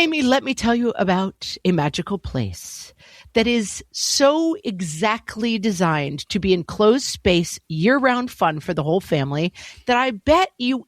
Amy, let me tell you about a magical place that is so exactly designed to be enclosed space, year-round fun for the whole family that I bet you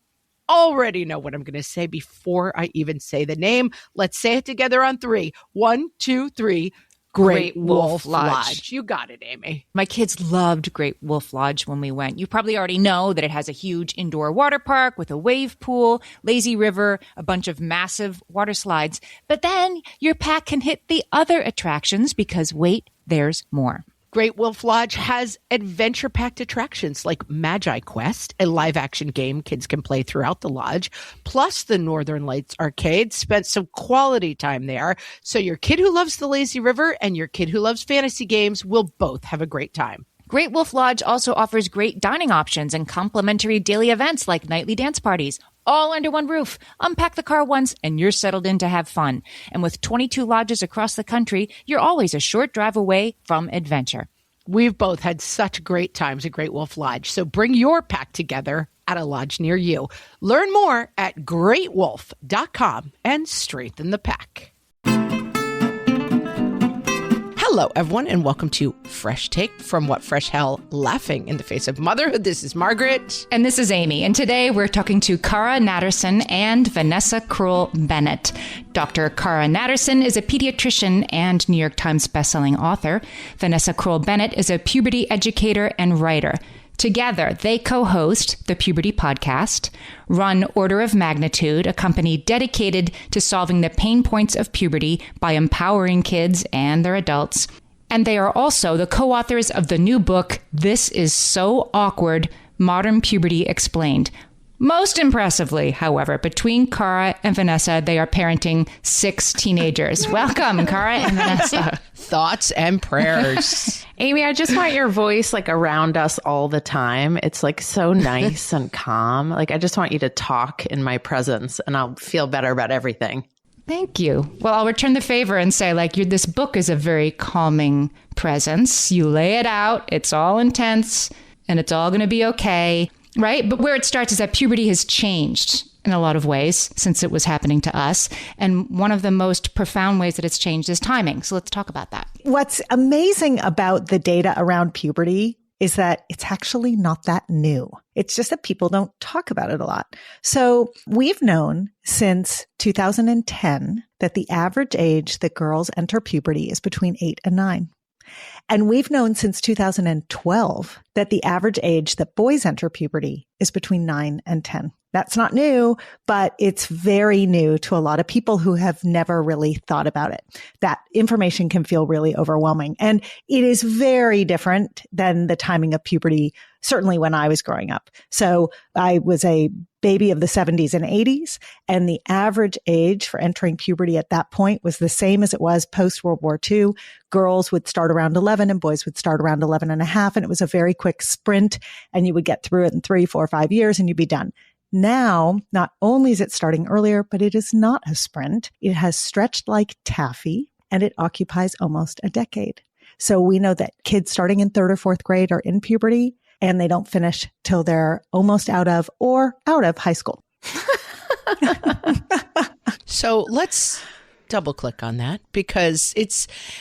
already know what I'm going to say before I even say the name. Let's say it together on 3. 1, 2, 3. Great Wolf Lodge. You got it, Amy. My kids loved Great Wolf Lodge when we went. You probably already know that it has a huge indoor water park with a wave pool, lazy river, a bunch of massive water slides. But then your pack can hit the other attractions because wait, there's more. Great Wolf Lodge has adventure-packed attractions like Magi Quest, a live-action game kids can play throughout the lodge, plus the Northern Lights Arcade. Spent some quality time there, so your kid who loves the lazy river and your kid who loves fantasy games will both have a great time. Great Wolf Lodge also offers great dining options and complimentary daily events like nightly dance parties, all under one roof. Unpack the car once and you're settled in to have fun. And with 22 lodges across the country, you're always a short drive away from adventure. We've both had such great times at Great Wolf Lodge, so bring your pack together at a lodge near you. Learn more at greatwolf.com and strengthen the pack. Hello, everyone, and welcome to Fresh Take from What Fresh Hell, Laughing in the Face of Motherhood. This is Margaret. And this is Amy. And today we're talking to Cara Natterson and Vanessa Kroll Bennett. Dr. Cara Natterson is a pediatrician and New York Times bestselling author. Vanessa Kroll Bennett is a puberty educator and writer. Together, they co-host the Puberty podcast, run Order of Magnitude, a company dedicated to solving the pain points of puberty by empowering kids and their adults. And they are also the co-authors of the new book, This Is So Awkward, Modern Puberty Explained. Most impressively, however, between Cara and Vanessa, they are parenting 6 teenagers. Welcome, Cara and Vanessa. Thoughts and prayers. Amy, I just want your voice like around us all the time. It's like so nice and calm. Like I just want you to talk in my presence and I'll feel better about everything. Thank you. Well, I'll return the favor and say, like, this book is a very calming presence. You lay it out. It's all intense and it's all going to be okay. Right? But where it starts is that puberty has changed in a lot of ways since it was happening to us. And one of the most profound ways that it's changed is timing. So let's talk about that. What's amazing about the data around puberty is that it's actually not that new. It's just that people don't talk about it a lot. So we've known since 2010 that the average age that girls enter puberty is between 8 and 9. And we've known since 2012 that the average age that boys enter puberty is between 9 and 10. That's not new, but it's very new to a lot of people who have never really thought about it. That information can feel really overwhelming. And it is very different than the timing of puberty, certainly when I was growing up. So I was a baby of the 70s and 80s, and the average age for entering puberty at that point was the same as it was post-World War II. Girls would start around 11 and boys would start around 11 and a half, and it was a very quick sprint, and you would get through it in 3, 4, 5 years, and you'd be done. Now, not only is it starting earlier, but it is not a sprint. It has stretched like taffy, and it occupies almost a decade. So we know that kids starting in 3rd or 4th grade are in puberty, and they don't finish till they're almost out of high school. So let's double click on that because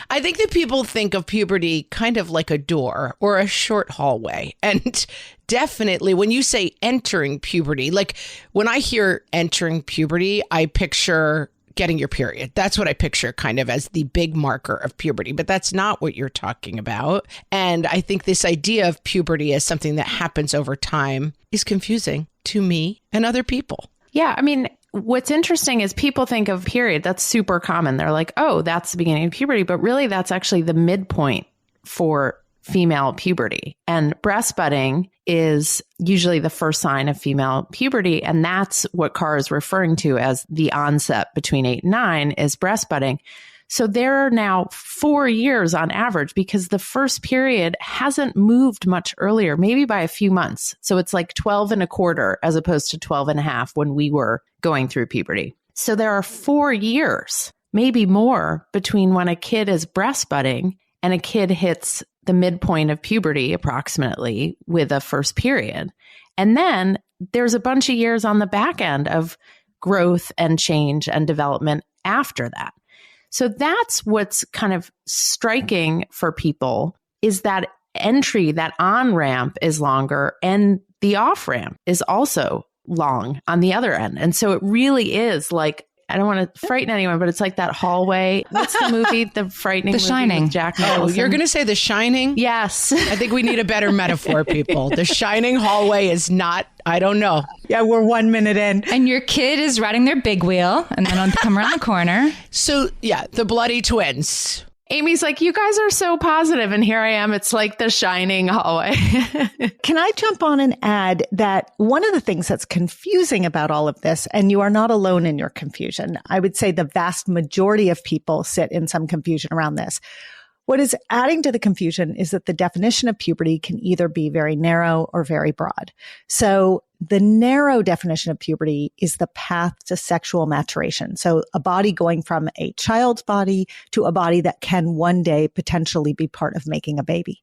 I think that people think of puberty kind of like a door or a short hallway. And definitely when you say entering puberty, like when I hear entering puberty, I picture getting your period. That's what I picture kind of as the big marker of puberty, but that's not what you're talking about. And I think this idea of puberty as something that happens over time is confusing to me and other people. Yeah. I mean, what's interesting is people think of period. That's super common. They're like, oh, that's the beginning of puberty. But really, that's actually the midpoint for female puberty. And breastbudding is usually the first sign of female puberty. And that's what Cara is referring to as the onset between 8 and 9 is breastbudding. So there are now 4 years on average because the first period hasn't moved much earlier, maybe by a few months. So it's like 12 and a quarter as opposed to 12 and a half when we were going through puberty. So there are 4 years, maybe more, between when a kid is breastbudding and a kid hits the midpoint of puberty approximately with a first period. And then there's a bunch of years on the back end of growth and change and development after that. So that's what's kind of striking for people is that entry, that on-ramp is longer and the off-ramp is also long on the other end. And so it really is like, I don't want to frighten anyone, but it's like that hallway. What's the movie? The frightening The movie Shining. with Jack Oh, Nicholson? you're going to say The Shining? Yes. I think we need a better metaphor, people. The Shining hallway is not, I don't know. Yeah, we're 1 minute in. And your kid is riding their big wheel and then they'll come around the corner. So yeah, the bloody twins. Amy's like, you guys are so positive, and here I am. It's like the Shining hallway. Can I jump on and add that one of the things that's confusing about all of this, and you are not alone in your confusion, I would say the vast majority of people sit in some confusion around this. What is adding to the confusion is that the definition of puberty can either be very narrow or very broad. So the narrow definition of puberty is the path to sexual maturation. So a body going from a child's body to a body that can one day potentially be part of making a baby.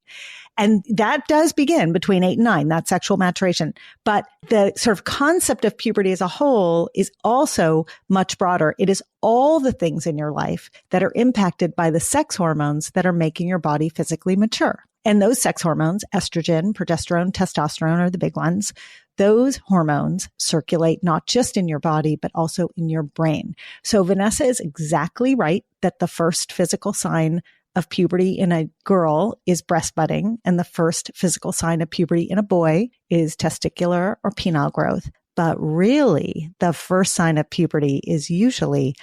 And that does begin between 8 and 9, that sexual maturation. But the sort of concept of puberty as a whole is also much broader. It is all the things in your life that are impacted by the sex hormones that are making your body physically mature. And those sex hormones, estrogen, progesterone, testosterone are the big ones. Those hormones circulate not just in your body, but also in your brain. So Vanessa is exactly right that the first physical sign of puberty in a girl is breast budding, and the first physical sign of puberty in a boy is testicular or penile growth. But really, the first sign of puberty is usually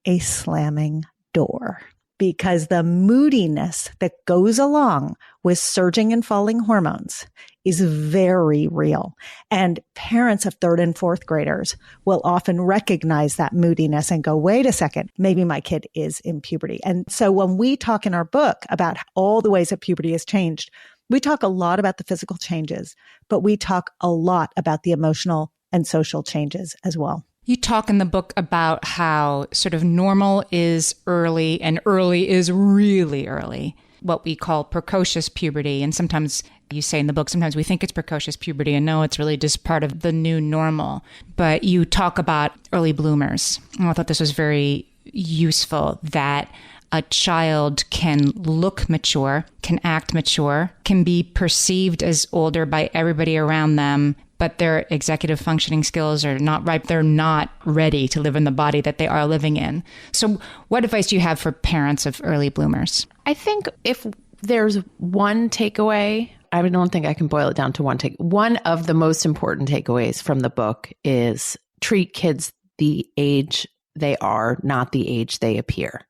a slamming door, because the moodiness that goes along with surging and falling hormones is very real. And parents of 3rd and 4th graders will often recognize that moodiness and go, wait a second, maybe my kid is in puberty. And so when we talk in our book about all the ways that puberty has changed, we talk a lot about the physical changes, but we talk a lot about the emotional and social changes as well. You talk in the book about how sort of normal is early and early is really early, what we call precocious puberty. And sometimes you say in the book, sometimes we think it's precocious puberty and no, it's really just part of the new normal. But you talk about early bloomers. And I thought this was very useful, that a child can look mature, can act mature, can be perceived as older by everybody around them, but their executive functioning skills are not ripe. They're not ready to live in the body that they are living in. So what advice do you have for parents of early bloomers? I think if there's one takeaway, I don't think I can boil it down to one take. One of the most important takeaways from the book is treat kids the age they are, not the age they appear.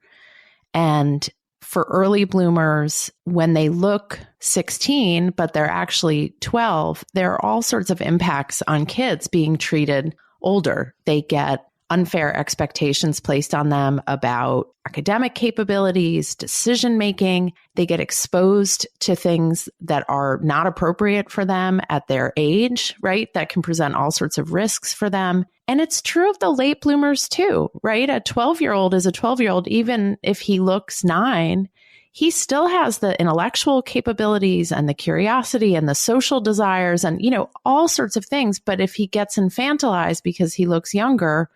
And for early bloomers, when they look 16, but they're actually 12, there are all sorts of impacts on kids being treated older. They get unfair expectations placed on them about academic capabilities, decision-making. They get exposed to things that are not appropriate for them at their age, right? That can present all sorts of risks for them. And it's true of the late bloomers too, right? A 12-year-old is a 12-year-old, even if he looks 9, he still has the intellectual capabilities and the curiosity and the social desires and, all sorts of things. But if he gets infantilized because he looks younger,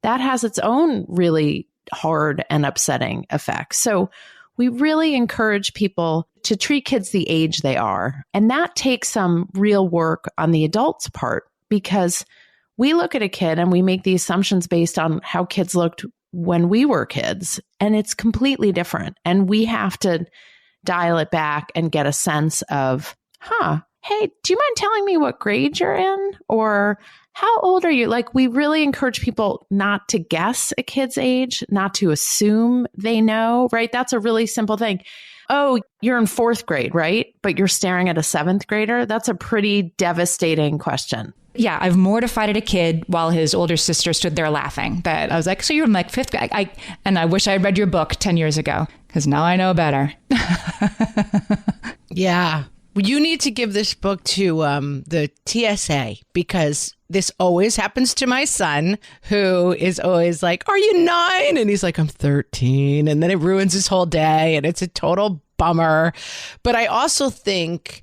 that has its own really hard and upsetting effects. So we really encourage people to treat kids the age they are. And that takes some real work on the adult's part, because we look at a kid and we make the assumptions based on how kids looked when we were kids, and it's completely different. And we have to dial it back and get a sense of, hey, do you mind telling me what grade you're in? Or how old are you? Like, we really encourage people not to guess a kid's age, not to assume they know, right? That's a really simple thing. Oh, you're in 4th grade, right? But you're staring at a 7th grader? That's a pretty devastating question. Yeah, I've mortified a kid while his older sister stood there laughing. That I was like, so you're in like 5th grade. And I wish I had read your book 10 years ago, because now I know better. Yeah. You need to give this book to the TSA, because this always happens to my son, who is always like, are you 9? And he's like, I'm 13. And then it ruins his whole day. And it's a total bummer. But I also think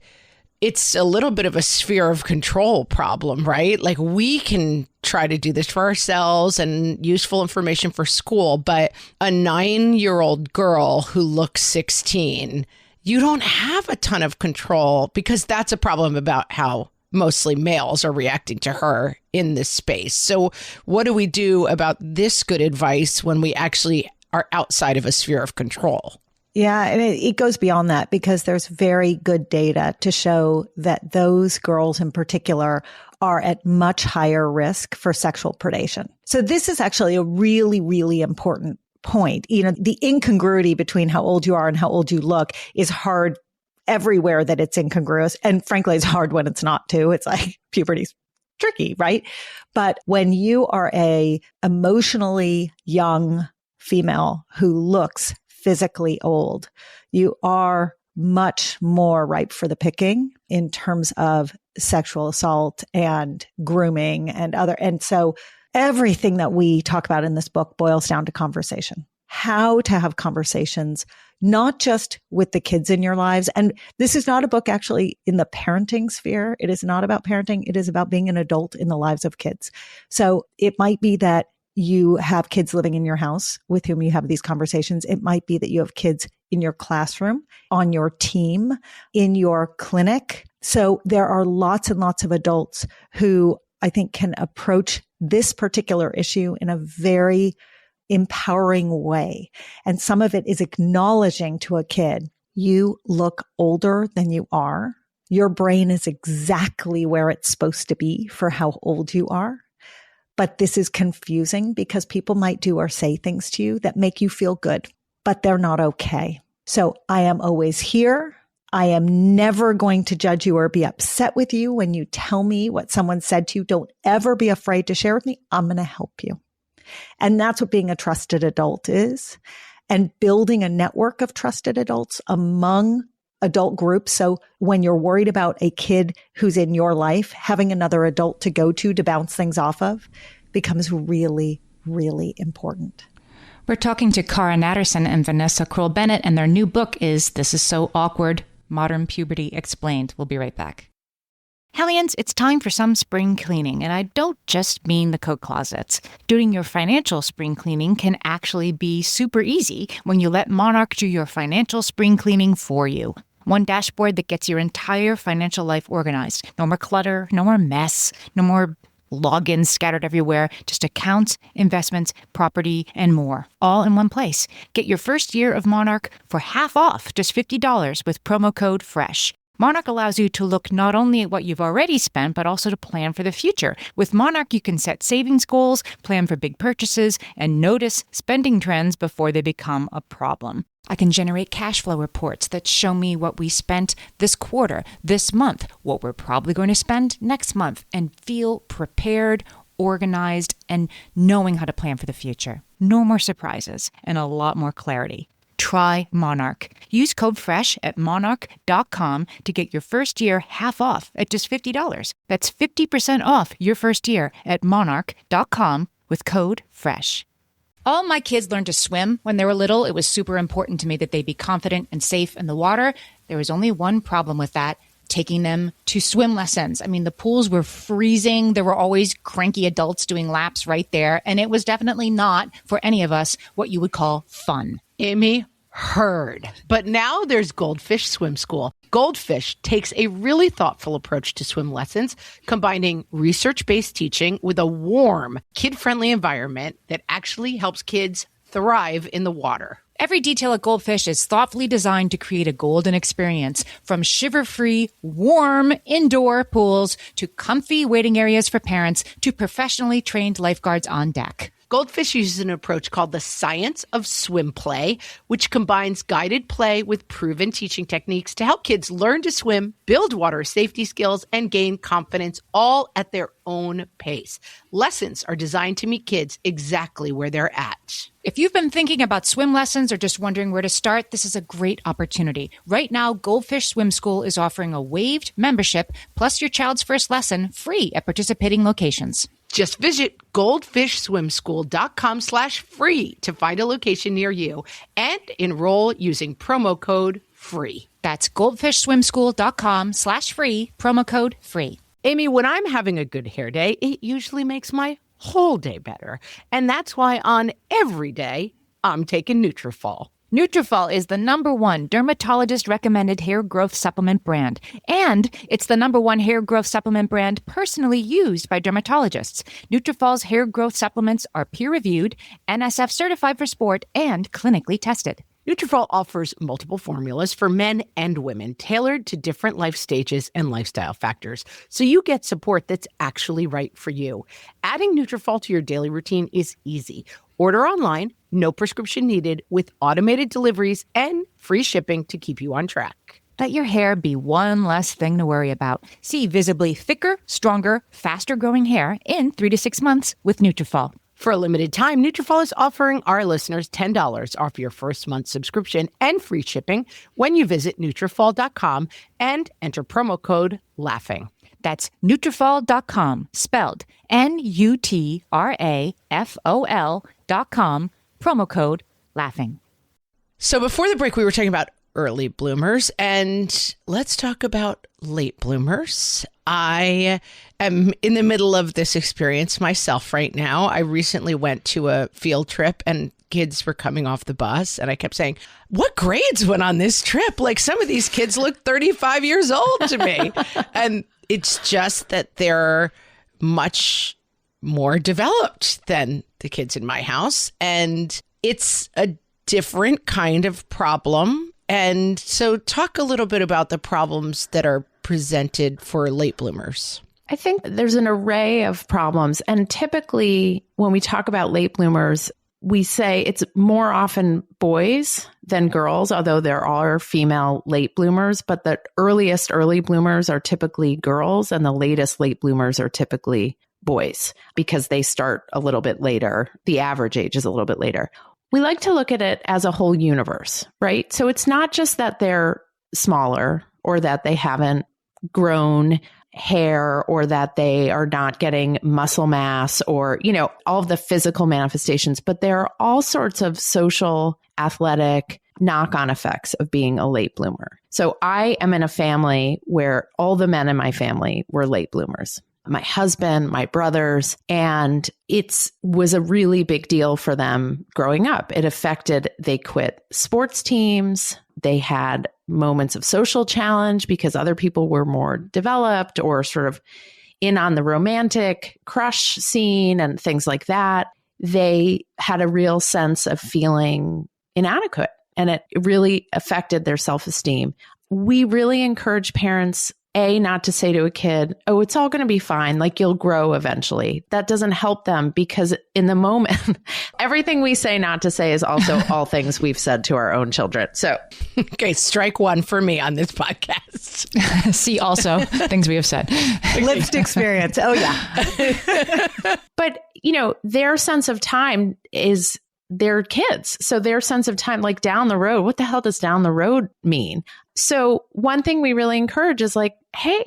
it's a little bit of a sphere of control problem, right? Like we can try to do this for ourselves and useful information for school, but a 9-year-old girl who looks 16, you don't have a ton of control because that's a problem about how mostly males are reacting to her in this space. So what do we do about this good advice when we actually are outside of a sphere of control? Yeah, and it goes beyond that because there's very good data to show that those girls in particular are at much higher risk for sexual predation. So this is actually a really, really important point. You know, the incongruity between how old you are and how old you look is hard everywhere that it's incongruous. And frankly, it's hard when it's not too. It's like puberty's tricky, right? But when you are a emotionally young female who looks physically old, you are much more ripe for the picking in terms of sexual assault and grooming and other. And so everything that we talk about in this book boils down to conversation, how to have conversations, not just with the kids in your lives. And this is not a book actually in the parenting sphere. It is not about parenting. It is about being an adult in the lives of kids. So it might be that you have kids living in your house with whom you have these conversations. It might be that you have kids in your classroom, on your team, in your clinic. So there are lots and lots of adults who I think can approach this particular issue in a very empowering way. And some of it is acknowledging to a kid, you look older than you are. Your brain is exactly where it's supposed to be for how old you are. But this is confusing because people might do or say things to you that make you feel good, but they're not okay. So I am always here. I am never going to judge you or be upset with you when you tell me what someone said to you. Don't ever be afraid to share with me. I'm going to help you. And that's what being a trusted adult is. And building a network of trusted adults among adult groups. So when you're worried about a kid who's in your life, having another adult to go to bounce things off of becomes really, really important. We're talking to Cara Natterson and Vanessa Kroll Bennett, and their new book is This Is So Awkward, Modern Puberty Explained. We'll be right back. Hellions, it's time for some spring cleaning, and I don't just mean the coat closets. Doing your financial spring cleaning can actually be super easy when you let Monarch do your financial spring cleaning for you. One dashboard that gets your entire financial life organized. No more clutter, no more mess, no more logins scattered everywhere, just accounts, investments, property, and more, all in one place. Get your first year of Monarch for half off, just $50 with promo code FRESH. Monarch allows you to look not only at what you've already spent, but also to plan for the future. With Monarch, you can set savings goals, plan for big purchases, and notice spending trends before they become a problem. I can generate cash flow reports that show me what we spent this quarter, this month, what we're probably going to spend next month, and feel prepared, organized, and knowing how to plan for the future. No more surprises and a lot more clarity. Try Monarch. Use code FRESH at monarch.com to get your first year half off at just $50. That's 50% off your first year at monarch.com with code FRESH. All my kids learned to swim when they were little. It was super important to me that they be confident and safe in the water. There was only one problem with that, taking them to swim lessons. I mean, the pools were freezing. There were always cranky adults doing laps right there. And it was definitely not, for any of us, what you would call fun. Amy, heard. But now there's Goldfish Swim School. Goldfish takes a really thoughtful approach to swim lessons, combining research-based teaching with a warm, kid-friendly environment that actually helps kids thrive in the water. Every detail at Goldfish is thoughtfully designed to create a golden experience, from shiver-free, warm indoor pools to comfy waiting areas for parents to professionally trained lifeguards on deck. Goldfish uses an approach called the science of swim play, which combines guided play with proven teaching techniques to help kids learn to swim, build water safety skills, and gain confidence, all at their own pace. Lessons are designed to meet kids exactly where they're at. If you've been thinking about swim lessons or just wondering where to start, this is a great opportunity. Right now, Goldfish Swim School is offering a waived membership plus your child's first lesson free at participating locations. Just visit goldfishswimschool.com/free to find a location near you and enroll using promo code free. That's goldfishswimschool.com/free, promo code free. Amy, when I'm having a good hair day, it usually makes my whole day better. And that's why on every day, I'm taking Nutrafol. Nutrafol is the #1 dermatologist-recommended hair growth supplement brand. And it's the #1 hair growth supplement brand personally used by dermatologists. Nutrafol's hair growth supplements are peer-reviewed, NSF certified for sport, and clinically tested. Nutrafol offers multiple formulas for men and women tailored to different life stages and lifestyle factors, so you get support that's actually right for you. Adding Nutrafol to your daily routine is easy. Order online, no prescription needed, with automated deliveries and free shipping to keep you on track. Let your hair be one less thing to worry about. See visibly thicker, stronger, faster-growing hair in 3 to 6 months with Nutrafol. For a limited time, Nutrafol is offering our listeners $10 off your first month subscription and free shipping when you visit Nutrafol.com and enter promo code LAUGHING. That's Nutrafol.com, spelled Nutrafol.com, promo code LAUGHING. So before the break, we were talking about early bloomers, and let's talk about late bloomers. I am in the middle of this experience myself right now. I recently went to a field trip and kids were coming off the bus, and I kept saying, what grades went on this trip? Like, some of these kids look 35 years old to me. And it's just that they're much more developed than the kids in my house. And it's a different kind of problem. And so talk a little bit about the problems that are presented for late bloomers. I think there's an array of problems. And typically when we talk about late bloomers, we say it's more often boys than girls, although there are female late bloomers, but the earliest early bloomers are typically girls and the latest late bloomers are typically boys because they start a little bit later. The average age is a little bit later. We like to look at it as a whole universe, right? So it's not just that they're smaller or that they haven't grown hair or that they are not getting muscle mass or, all of the physical manifestations, but there are all sorts of social, athletic, knock-on effects of being a late bloomer. So I am in a family where all the men in my family were late bloomers. My husband, my brothers, and it was a really big deal for them growing up. It affected, they quit sports teams. They had moments of social challenge because other people were more developed or sort of in on the romantic crush scene and things like that. They had a real sense of feeling inadequate, and it really affected their self-esteem. We really encourage parents, not to say to a kid, oh, it's all going to be fine, like you'll grow eventually. That doesn't help them because in the moment, everything we say not to say is also all things we've said to our own children. So, okay, strike one for me on this podcast. See also things we have said. Lived experience. Oh, yeah. But, their sense of time is their kids. So their sense of time, like down the road, what the hell does down the road mean? So one thing we really encourage is like, hey,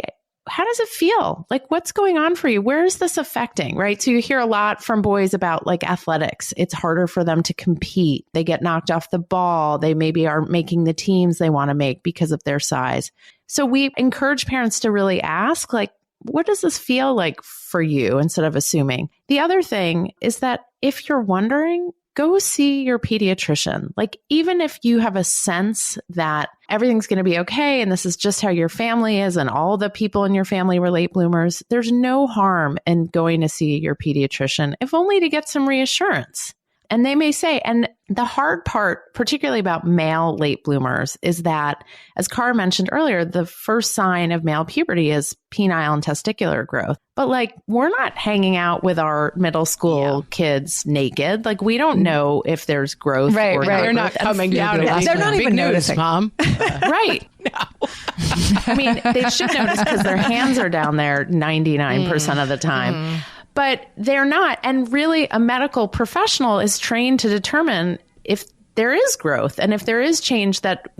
how does it feel? Like, what's going on for you? Where is this affecting, right? So you hear a lot from boys about like athletics. It's harder for them to compete. They get knocked off the ball. They maybe aren't making the teams they want to make because of their size. So we encourage parents to really ask, like, what does this feel like for you instead of assuming? The other thing is that if you're wondering, go see your pediatrician. Like, even if you have a sense that everything's going to be okay and this is just how your family is and all the people in your family were late bloomers, there's no harm in going to see your pediatrician, if only to get some reassurance. And they may say, and the hard part, particularly about male late bloomers, is that, as Cara mentioned earlier, the first sign of male puberty is penile and testicular growth. But like, we're not hanging out with our middle school kids naked. Like, we don't know if there's growth. Right. They're not coming down. They're not even noticing, Mom. Right. No. I mean, they should notice because their hands are down there 99% of the time. But they're not. And really, a medical professional is trained to determine if there is growth and if there is change that,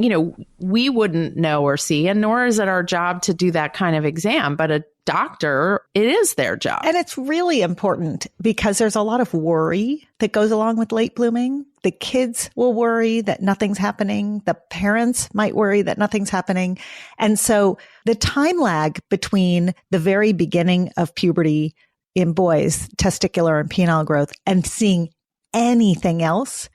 we wouldn't know or see. And nor is it our job to do that kind of exam. But a doctor, it is their job. And it's really important because there's a lot of worry that goes along with late blooming. The kids will worry that nothing's happening. The parents might worry that nothing's happening. And so the time lag between the very beginning of puberty in boys, testicular and penile growth, and seeing anything else,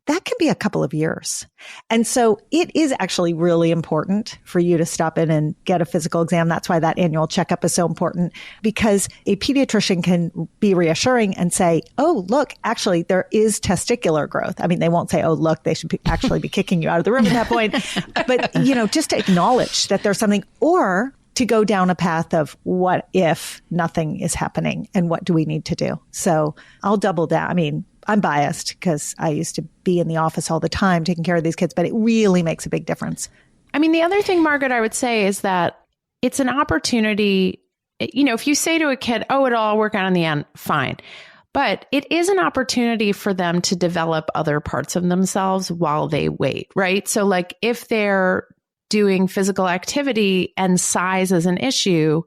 that can be a couple of years. And so it is actually really important for you to stop in and get a physical exam. That's why that annual checkup is so important, because a pediatrician can be reassuring and say, oh, look, actually, there is testicular growth. I mean, they won't say, oh, look, they should actually be kicking you out of the room at that point. But, just to acknowledge that there's something, or to go down a path of what if nothing is happening and what do we need to do? So I'll double down. I mean, I'm biased because I used to be in the office all the time taking care of these kids, but it really makes a big difference. I mean, the other thing, Margaret, I would say is that it's an opportunity. If you say to a kid, oh, it'll all work out in the end, fine. But it is an opportunity for them to develop other parts of themselves while they wait, right? So like if they're doing physical activity and size is an issue,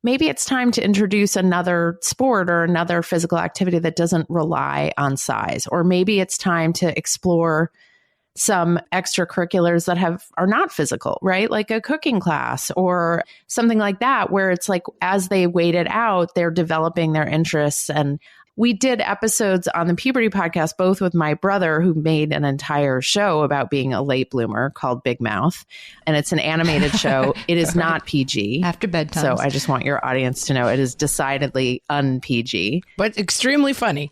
maybe it's time to introduce another sport or another physical activity that doesn't rely on size. Or maybe it's time to explore some extracurriculars that are not physical, right? Like a cooking class or something like that, where it's like, as they wait it out, they're developing their interests. And we did episodes on the Puberty podcast, both with my brother, who made an entire show about being a late bloomer called Big Mouth. And it's an animated show. It is not PG. After bedtime. So I just want your audience to know it is decidedly un-PG. But extremely funny.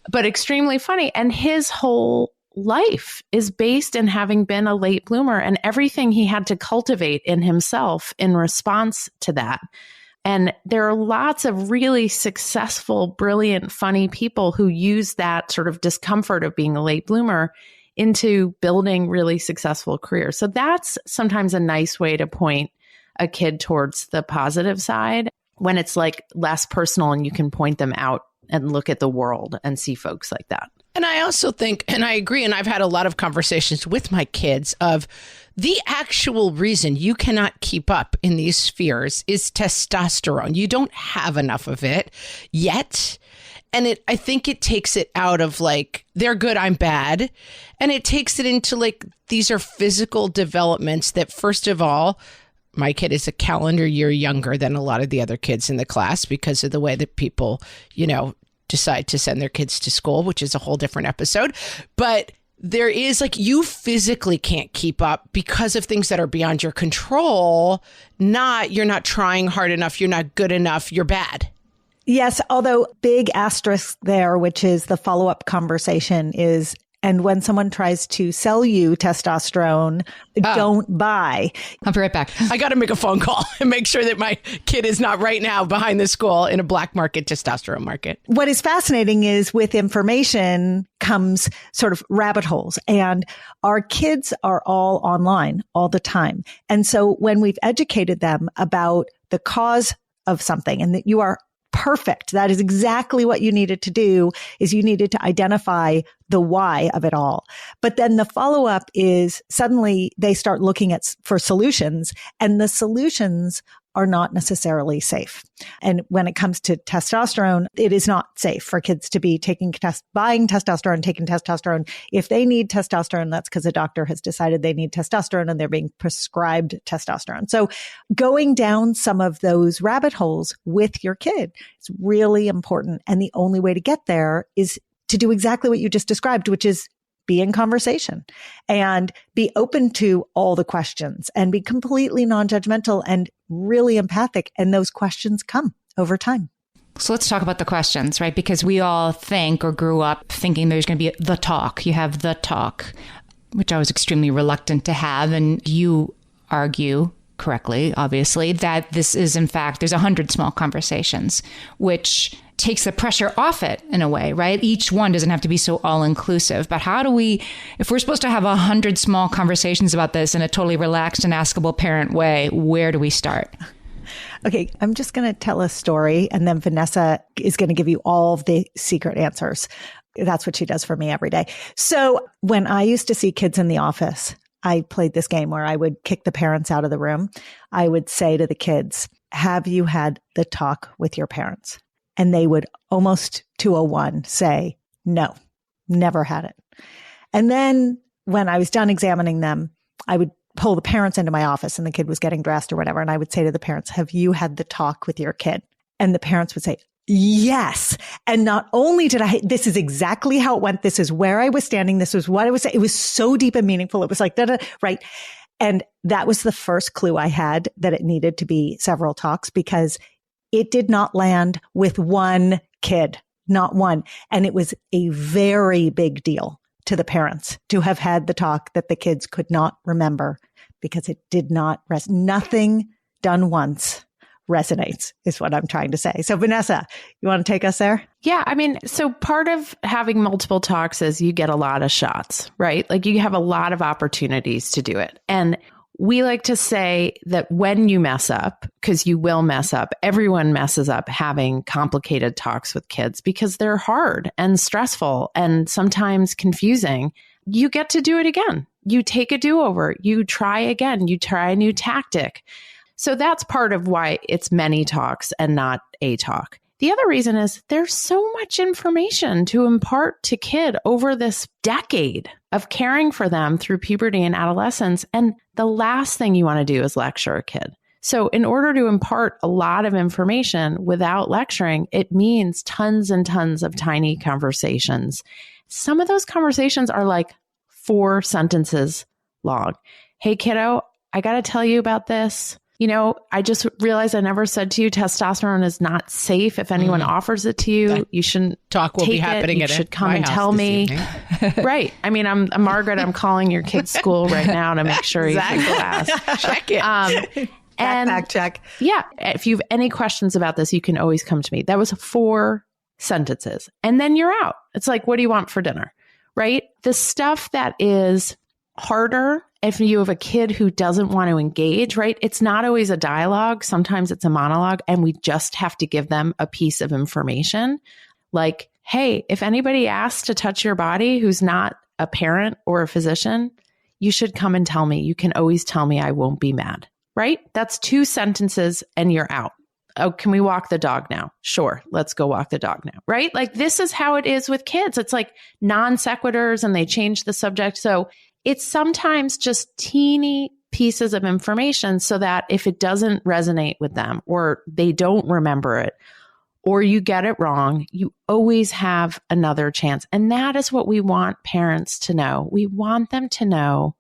And his whole life is based in having been a late bloomer and everything he had to cultivate in himself in response to that. And there are lots of really successful, brilliant, funny people who use that sort of discomfort of being a late bloomer into building really successful careers. So that's sometimes a nice way to point a kid towards the positive side when it's like less personal and you can point them out and look at the world and see folks like that. And I also think, and I agree, and I've had a lot of conversations with my kids of the actual reason you cannot keep up in these spheres is testosterone. You don't have enough of it yet. And I think it takes it out of like, they're good, I'm bad. And it takes it into like, these are physical developments that, first of all, my kid is a calendar year younger than a lot of the other kids in the class because of the way that people, decide to send their kids to school, which is a whole different episode. But there is like, you physically can't keep up because of things that are beyond your control. You're not trying hard enough. You're not good enough. You're bad. Yes. Although big asterisk there, which is the follow-up conversation is, and when someone tries to sell you testosterone, don't buy. I'll be right back. I got to make a phone call and make sure that my kid is not right now behind the school in a black market testosterone market. What is fascinating is with information comes sort of rabbit holes, and our kids are all online all the time. And so when we've educated them about the cause of something and that you are perfect, that is exactly what you needed to do, is you needed to identify the why of it all. But then the follow-up is suddenly they start looking for solutions, and the solutions are not necessarily safe. And when it comes to testosterone, it is not safe for kids to be buying testosterone, taking testosterone. If they need testosterone, that's because a doctor has decided they need testosterone and they're being prescribed testosterone. So going down some of those rabbit holes with your kid is really important. And the only way to get there is to do exactly what you just described, which is be in conversation and be open to all the questions and be completely non-judgmental and really empathic. And those questions come over time. So let's talk about the questions, right? Because we all think or grew up thinking there's going to be the talk. You have the talk, which I was extremely reluctant to have. And you argue correctly, obviously, that this is, in fact, there's 100 small conversations, which takes the pressure off it in a way, right? Each one doesn't have to be so all-inclusive. But how do we, if we're supposed to have 100 small conversations about this in a totally relaxed and askable parent way, where do we start? Okay, I'm just going to tell a story, and then Vanessa is going to give you all of the secret answers. That's what she does for me every day. So when I used to see kids in the office, I played this game where I would kick the parents out of the room. I would say to the kids, have you had the talk with your parents? And they would almost 201 say, no, never had it. And then when I was done examining them, I would pull the parents into my office and the kid was getting dressed or whatever. And I would say to the parents, have you had the talk with your kid? And the parents would say, yes. And not only did this is exactly how it went. This is where I was standing. This was what I was saying. It was so deep and meaningful. It was like, right. And that was the first clue I had that it needed to be several talks, because it did not land with one kid, not one. And it was a very big deal to the parents to have had the talk that the kids could not remember, because it did not nothing done once resonates, is what I'm trying to say. So Vanessa, you want to take us there? Yeah. I mean, so part of having multiple talks is you get a lot of shots, right? Like you have a lot of opportunities to do it. And we like to say that when you mess up, because you will mess up, everyone messes up having complicated talks with kids because they're hard and stressful and sometimes confusing. You get to do it again. You take a do-over. You try again. You try a new tactic. So that's part of why it's many talks and not a talk. The other reason is there's so much information to impart to kid over this decade of caring for them through puberty and adolescence. And the last thing you want to do is lecture a kid. So in order to impart a lot of information without lecturing, it means tons and tons of tiny conversations. Some of those conversations are like 4 sentences long. Hey, kiddo, I got to tell you about this. You know, I just realized I never said to you, testosterone is not safe. If anyone offers it to you, you shouldn't talk will take be happening. You should come and tell me. Right. I mean, I'm Margaret. I'm calling your kid's school right now to make sure you can class. Check it. Backpack check. Yeah. If you have any questions about this, you can always come to me. That was 4 sentences. And then you're out. It's like, what do you want for dinner? Right? The stuff that is harder, if you have a kid who doesn't want to engage, right? It's not always a dialogue. Sometimes it's a monologue, and we just have to give them a piece of information. Like, hey, if anybody asks to touch your body who's not a parent or a physician, you should come and tell me. You can always tell me. I won't be mad, right? That's 2 sentences and you're out. Oh, can we walk the dog now? Sure. Let's go walk the dog now, right? Like this is how it is with kids. It's like non sequiturs and they change the subject. So it's sometimes just teeny pieces of information so that if it doesn't resonate with them or they don't remember it or you get it wrong, you always have another chance. And that is what we want parents to know. We want them to know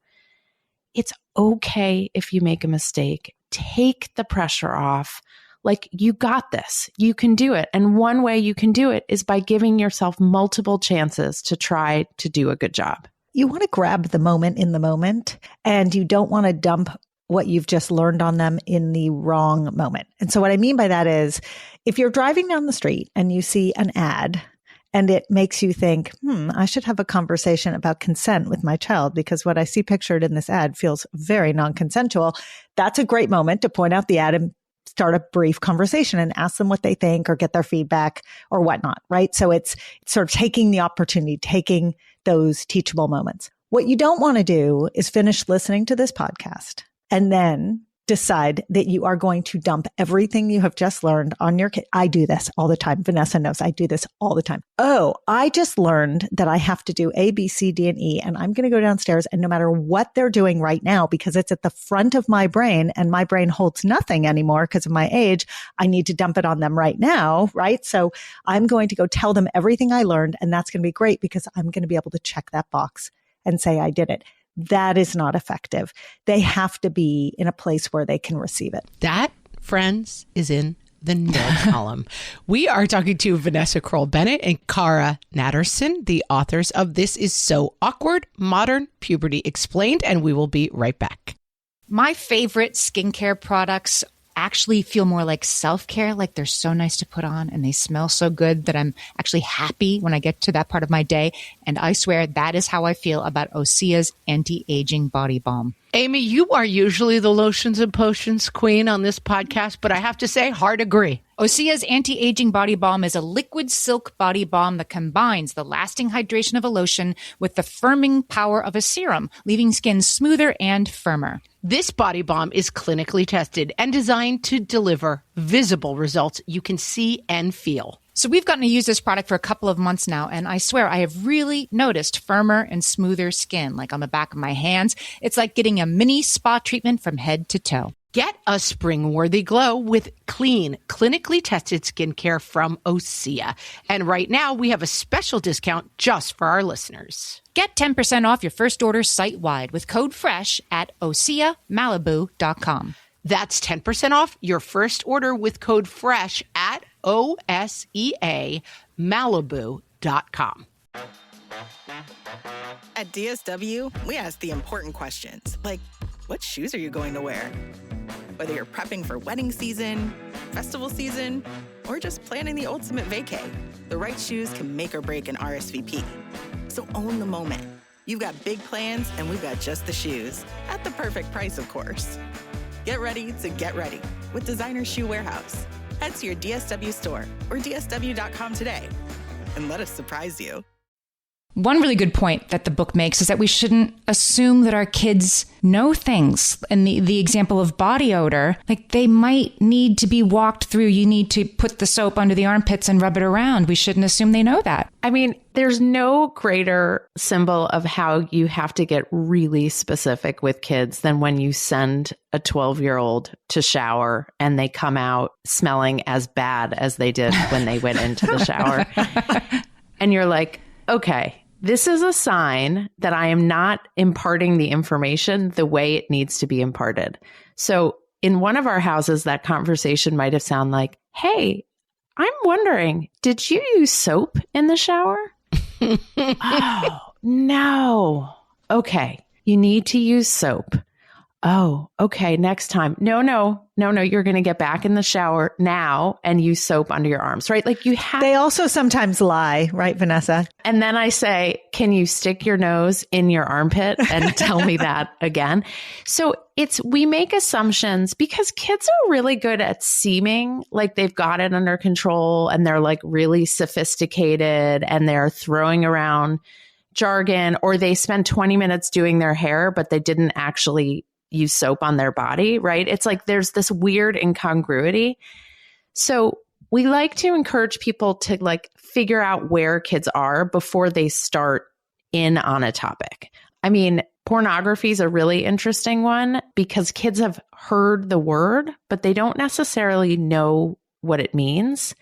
it's okay if you make a mistake. Take the pressure off. Like, you got this. You can do it. And one way you can do it is by giving yourself multiple chances to try to do a good job. You want to grab the moment in the moment, and you don't want to dump what you've just learned on them in the wrong moment. And so what I mean by that is, if you're driving down the street and you see an ad and it makes you think, I should have a conversation about consent with my child because what I see pictured in this ad feels very non-consensual, that's a great moment to point out the ad and start a brief conversation and ask them what they think or get their feedback or whatnot, right? So it's sort of taking the opportunity, taking those teachable moments. What you don't want to do is finish listening to this podcast and then decide that you are going to dump everything you have just learned on your kid. I do this all the time. Vanessa knows I do this all the time. Oh, I just learned that I have to do A, B, C, D, and E, and I'm going to go downstairs and no matter what they're doing right now, because it's at the front of my brain and my brain holds nothing anymore because of my age, I need to dump it on them right now, right? So I'm going to go tell them everything I learned, and that's going to be great because I'm going to be able to check that box and say I did it. That is not effective. They have to be in a place where they can receive it. That, friends, is in the no column. We are talking to Vanessa Kroll Bennett and Cara Natterson, the authors of This Is So Awkward, Modern Puberty Explained, and we will be right back. My favorite skincare products actually feel more like self-care, like they're so nice to put on and they smell so good that I'm actually happy when I get to that part of my day. And I swear that is how I feel about Osea's anti-aging body balm. Amy, you are usually the lotions and potions queen on this podcast, but I have to say, hard agree. Osea's anti-aging body balm is a liquid silk body balm that combines the lasting hydration of a lotion with the firming power of a serum, leaving skin smoother and firmer. This body balm is clinically tested and designed to deliver visible results you can see and feel. So we've gotten to use this product for a couple of months now, and I swear I have really noticed firmer and smoother skin, like on the back of my hands. It's like getting a mini spa treatment from head to toe. Get a spring-worthy glow with clean, clinically tested skincare from Osea. And right now, we have a special discount just for our listeners. Get 10% off your first order site-wide with code FRESH at OseaMalibu.com. That's 10% off your first order with code FRESH at OSEAMalibu.com. At DSW, we ask the important questions, like, what shoes are you going to wear? Whether you're prepping for wedding season, festival season, or just planning the ultimate vacay, the right shoes can make or break an RSVP. So own the moment. You've got big plans, and we've got just the shoes. At the perfect price, of course. Get ready to get ready with Designer Shoe Warehouse. Head to your DSW store or DSW.com today and let us surprise you. One really good point that the book makes is that we shouldn't assume that our kids know things. And the example of body odor, like they might need to be walked through. You need to put the soap under the armpits and rub it around. We shouldn't assume they know that. I mean, there's no greater symbol of how you have to get really specific with kids than when you send a 12-year-old to shower and they come out smelling as bad as they did when they went into the shower. And you're like, okay, this is a sign that I am not imparting the information the way it needs to be imparted. So in one of our houses, that conversation might have sounded like, hey, I'm wondering, did you use soap in the shower? Oh, no. Okay, you need to use soap. Oh, okay, next time. No, you're going to get back in the shower now and use soap under your arms, right? Like you have. They also sometimes lie, right, Vanessa? And then I say, can you stick your nose in your armpit and tell me that again? So we make assumptions because kids are really good at seeming like they've got it under control and they're like really sophisticated and they're throwing around jargon, or they spend 20 minutes doing their hair, but they didn't actually use soap on their body, right? It's like there's this weird incongruity. So we like to encourage people to like figure out where kids are before they start in on a topic. I mean, pornography is a really interesting one because kids have heard the word, but they don't necessarily know what it means.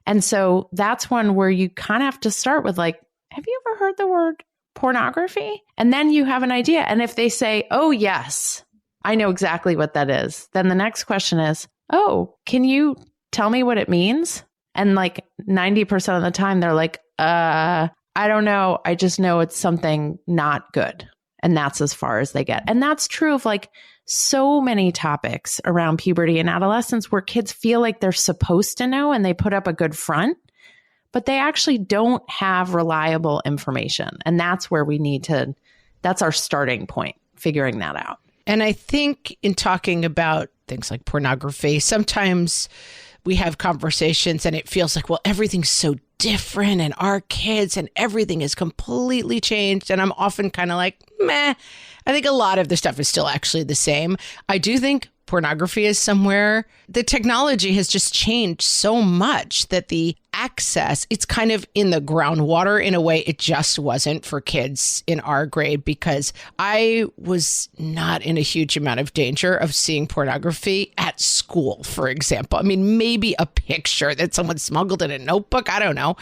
And so that's one where you kind of have to start with like, have you ever heard the word pornography? And then you have an idea. And if they say, oh, yes, I know exactly what that is, then the next question is, oh, can you tell me what it means? And like 90% of the time, they're like, I don't know. I just know it's something not good. And that's as far as they get. And that's true of like so many topics around puberty and adolescence where kids feel like they're supposed to know and they put up a good front, but they actually don't have reliable information. And that's where we need to, that's our starting point, figuring that out. And I think in talking about things like pornography, sometimes we have conversations and it feels like, well, everything's so different and our kids and everything is completely changed. And I'm often kind of like, meh, I think a lot of the stuff is still actually the same. I do think pornography is somewhere. The technology has just changed so much that the access, it's kind of in the groundwater in a way it just wasn't for kids in our grade, because I was not in a huge amount of danger of seeing pornography at school, for example. I mean, maybe a picture that someone smuggled in a notebook, I don't know,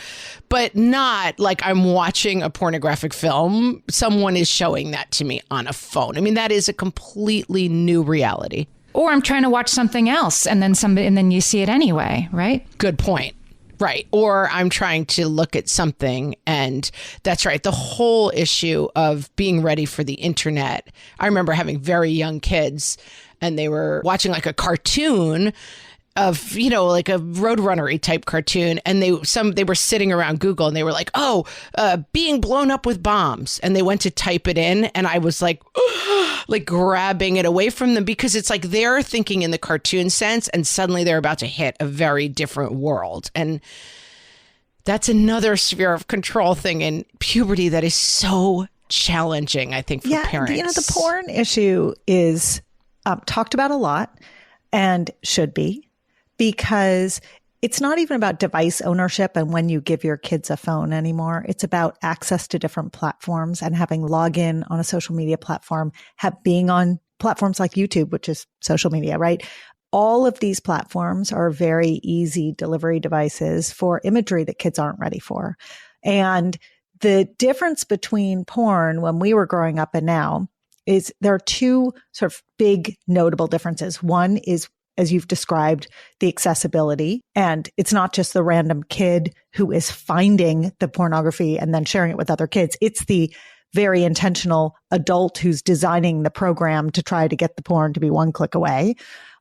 but not like I'm watching a pornographic film. Someone is showing that to me on a phone. I mean, that is a completely new reality. Or I'm trying to watch something else and then you see it anyway, right? Good point. Right. Or I'm trying to look at something, and that's right. The whole issue of being ready for the internet. I remember having very young kids and they were watching like a cartoon of, you know, like a Roadrunner-y type cartoon. And they were sitting around Google and they were like, being blown up with bombs. And they went to type it in and I was like, like grabbing it away from them, because it's like they're thinking in the cartoon sense and suddenly they're about to hit a very different world. And that's another sphere of control thing in puberty that is so challenging, I think, for parents. You know, the porn issue is talked about a lot and should be, because it's not even about device ownership and when you give your kids a phone anymore. It's about access to different platforms and having login on a social media platform, being on platforms like YouTube, which is social media, right? All of these platforms are very easy delivery devices for imagery that kids aren't ready for. And the difference between porn when we were growing up and now is there are two sort of big notable differences. One is, as you've described, the accessibility. And it's not just the random kid who is finding the pornography and then sharing it with other kids. It's the very intentional adult who's designing the program to try to get the porn to be one click away,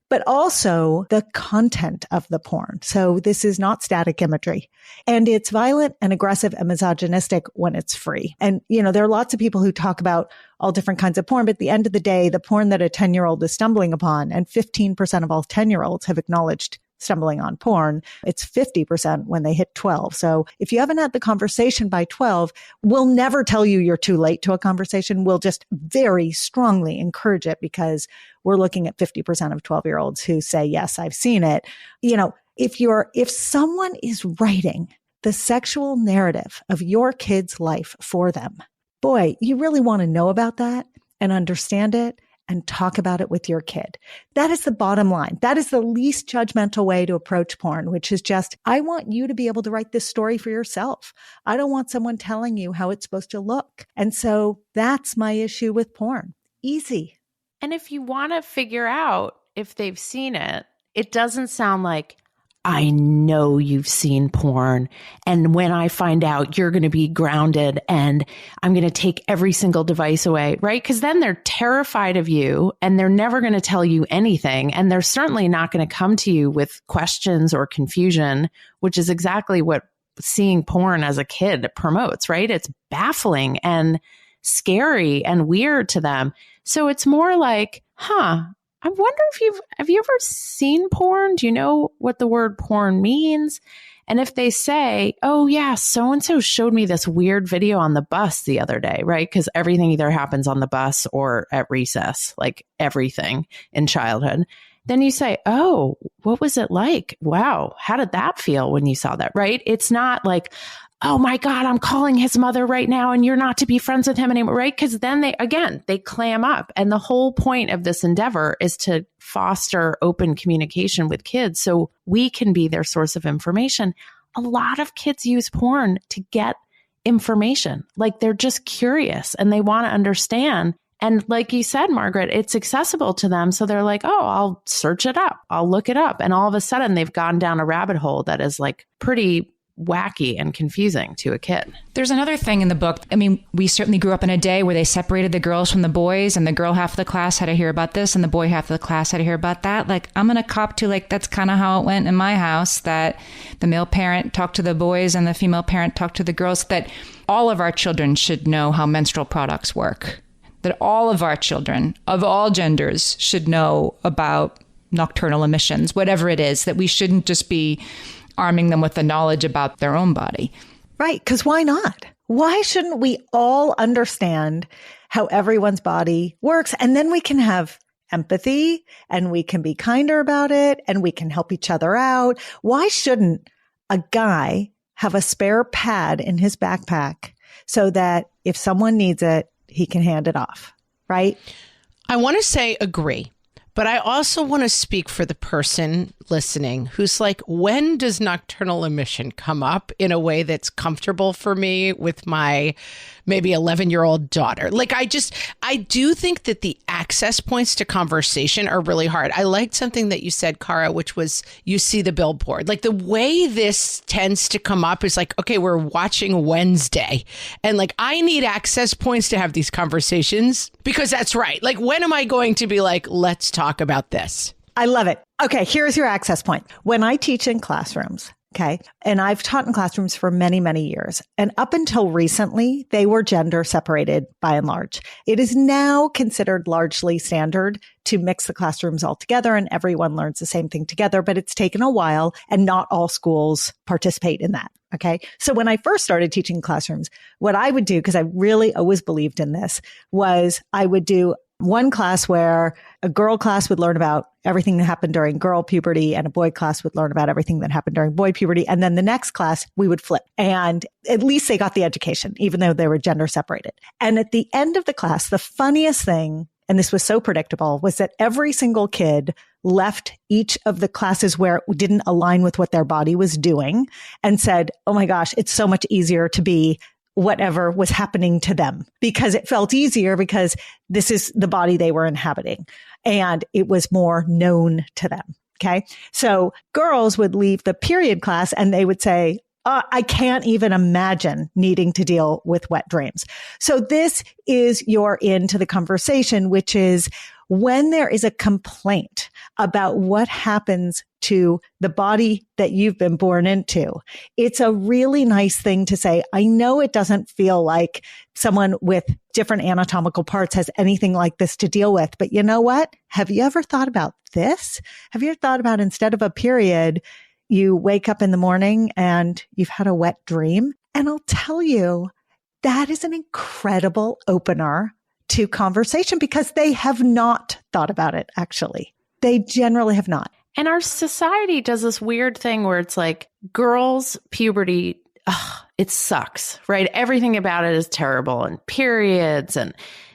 but also the content of the porn. So this is not static imagery, and it's violent and aggressive and misogynistic when it's free. And, you know, there are lots of people who talk about all different kinds of porn, but at the end of the day, the porn that a 10-year-old is stumbling upon, and 15% of all 10-year-olds have acknowledged stumbling on porn. It's 50% when they hit 12. So if you haven't had the conversation by 12, we'll never tell you you're too late to a conversation. We'll just very strongly encourage it, because we're looking at 50% of 12-year-olds who say, yes, I've seen it. You know, if someone is writing the sexual narrative of your kid's life for them, boy, you really want to know about that and understand it and talk about it with your kid. That is the bottom line. That is the least judgmental way to approach porn, which is just, I want you to be able to write this story for yourself. I don't want someone telling you how it's supposed to look. And so that's my issue with porn. Easy. And if you want to figure out if they've seen it, it doesn't sound like, I know you've seen porn, and when I find out, you're going to be grounded and I'm going to take every single device away, right? Because then they're terrified of you and they're never going to tell you anything. And they're certainly not going to come to you with questions or confusion, which is exactly what seeing porn as a kid promotes, right? It's baffling and scary and weird to them. So it's more like, I wonder if have you ever seen porn? Do you know what the word porn means? And if they say, oh yeah, so-and-so showed me this weird video on the bus the other day, right? Because everything either happens on the bus or at recess, like everything in childhood. Then you say, oh, what was it like? Wow. How did that feel when you saw that, right? It's not like, oh my God, I'm calling his mother right now and you're not to be friends with him anymore, right? Because then they clam up. And the whole point of this endeavor is to foster open communication with kids so we can be their source of information. A lot of kids use porn to get information. Like they're just curious and they want to understand. And like you said, Margaret, it's accessible to them. So they're like, oh, I'll search it up. I'll look it up. And all of a sudden they've gone down a rabbit hole that is like pretty wacky and confusing to a kid. There's another thing in the book. I mean, we certainly grew up in a day where they separated the girls from the boys, and the girl half of the class had to hear about this and the boy half of the class had to hear about that. Like, I'm going to cop to, like, that's kind of how it went in my house, that the male parent talked to the boys and the female parent talked to the girls, that all of our children should know how menstrual products work, that all of our children of all genders should know about nocturnal emissions, whatever it is, that we shouldn't just be arming them with the knowledge about their own body. Right. Because why not? Why shouldn't we all understand how everyone's body works? And then we can have empathy and we can be kinder about it and we can help each other out. Why shouldn't a guy have a spare pad in his backpack so that if someone needs it, he can hand it off? Right? I want to say agree. But I also want to speak for the person listening who's like, when does nocturnal emission come up in a way that's comfortable for me with my maybe 11-year-old daughter? Like, I do think that the access points to conversation are really hard. I liked something that you said, Cara, which was you see the billboard. Like the way this tends to come up is like, okay, we're watching Wednesday. And like, I need access points to have these conversations because that's right. Like, when am I going to be like, let's talk about this? I love it. Okay, here's your access point. When I teach in classrooms, Okay. And I've taught in classrooms for many, many years. And up until recently, they were gender separated by and large. It is now considered largely standard to mix the classrooms all together and everyone learns the same thing together, but it's taken a while and not all schools participate in that. Okay. So when I first started teaching classrooms, what I would do, because I really always believed in this, was I would do one class where a girl class would learn about everything that happened during girl puberty and a boy class would learn about everything that happened during boy puberty. And then the next class we would flip. And at least they got the education, even though they were gender separated. And at the end of the class, the funniest thing, and this was so predictable, was that every single kid left each of the classes where it didn't align with what their body was doing and said, oh my gosh, it's so much easier to be whatever was happening to them, because it felt easier because this is the body they were inhabiting and it was more known to them. Okay. So girls would leave the period class and they would say, I can't even imagine needing to deal with wet dreams. So this is your into the conversation, which is when there is a complaint about what happens to the body that you've been born into, it's a really nice thing to say, I know it doesn't feel like someone with different anatomical parts has anything like this to deal with, but you know what? Have you ever thought about this? Have you ever thought about instead of a period, you wake up in the morning and you've had a wet dream? And I'll tell you, that is an incredible opener to conversation because they have not thought about it, actually. They generally have not. And our society does this weird thing where it's like girls' puberty, it sucks, right? Everything about it is terrible, and periods and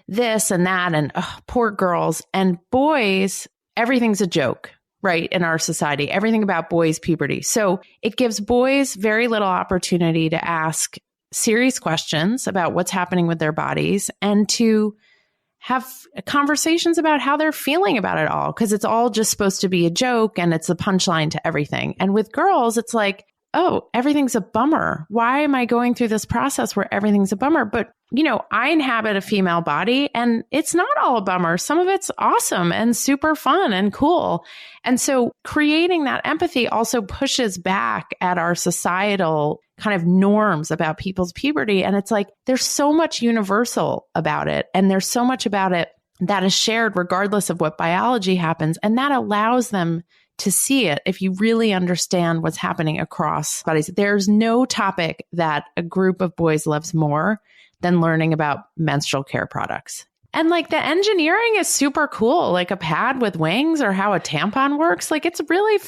this and that, and poor girls. And boys, everything's a joke, right? In our society, everything about boys' puberty. So it gives boys very little opportunity to ask serious questions about what's happening with their bodies and to have conversations about how they're feeling about it all, because it's all just supposed to be a joke and it's a punchline to everything. And with girls, it's like, oh, everything's a bummer. Why am I going through this process where everything's a bummer? But, you know, I inhabit a female body and it's not all a bummer. Some of it's awesome and super fun and cool. And so creating that empathy also pushes back at our societal kind of norms about people's puberty. And it's like, there's so much universal about it. And there's so much about it that is shared regardless of what biology happens. And that allows them to see it if you really understand what's happening across bodies. There's no topic that a group of boys loves more than learning about menstrual care products. And like the engineering is super cool, like a pad with wings or how a tampon works. Like it's really...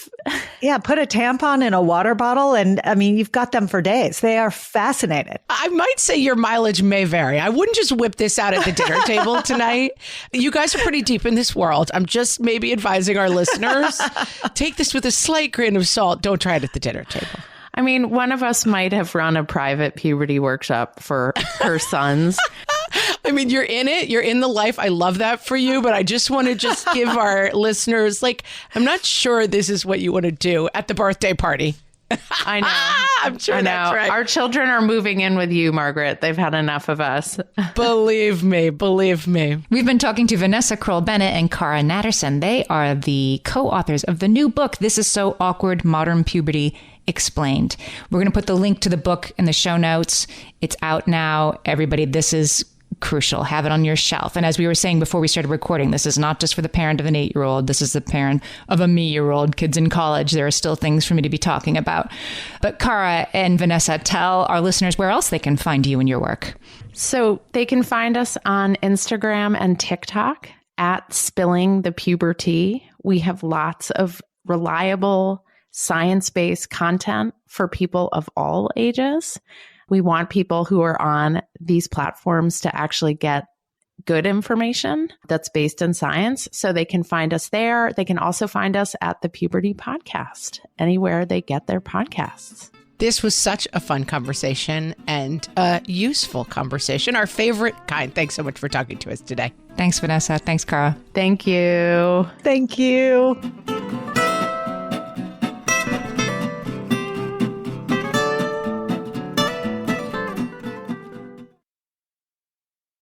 Yeah, put a tampon in a water bottle and I mean, you've got them for days. They are fascinated. I might say your mileage may vary. I wouldn't just whip this out at the dinner table tonight. You guys are pretty deep in this world. I'm just maybe advising our listeners, take this with a slight grain of salt. Don't try it at the dinner table. I mean, one of us might have run a private puberty workshop for her sons. I mean, you're in it. You're in the life. I love that for you. But I just want to just give our listeners, like, I'm not sure this is what you want to do at the birthday party. I know. I'm sure I know. that's right. Our children are moving in with you, Margaret. They've had enough of us. Believe me. Believe me. We've been talking to Vanessa Kroll Bennett and Cara Natterson. They are the co-authors of the new book, This Is So Awkward, Modern Puberty Explained. We're going to put the link to the book in the show notes. It's out now. Everybody, this is crucial. Have it on your shelf. And as we were saying before we started recording, this is not just for the parent of an 8-year-old. This is the parent of a me-year-old, kids in college. There are still things for me to be talking about. But Cara and Vanessa, tell our listeners where else they can find you and your work. So they can find us on Instagram and TikTok at Spilling the Puberty. We have lots of reliable science-based content for people of all ages. We want people who are on these platforms to actually get good information that's based in science. So they can find us there. They can also find us at the Puberty Podcast, anywhere they get their podcasts. This was such a fun conversation and a useful conversation. Our favorite kind. Thanks so much for talking to us today. Thanks, Vanessa. Thanks, Cara. Thank you. Thank you.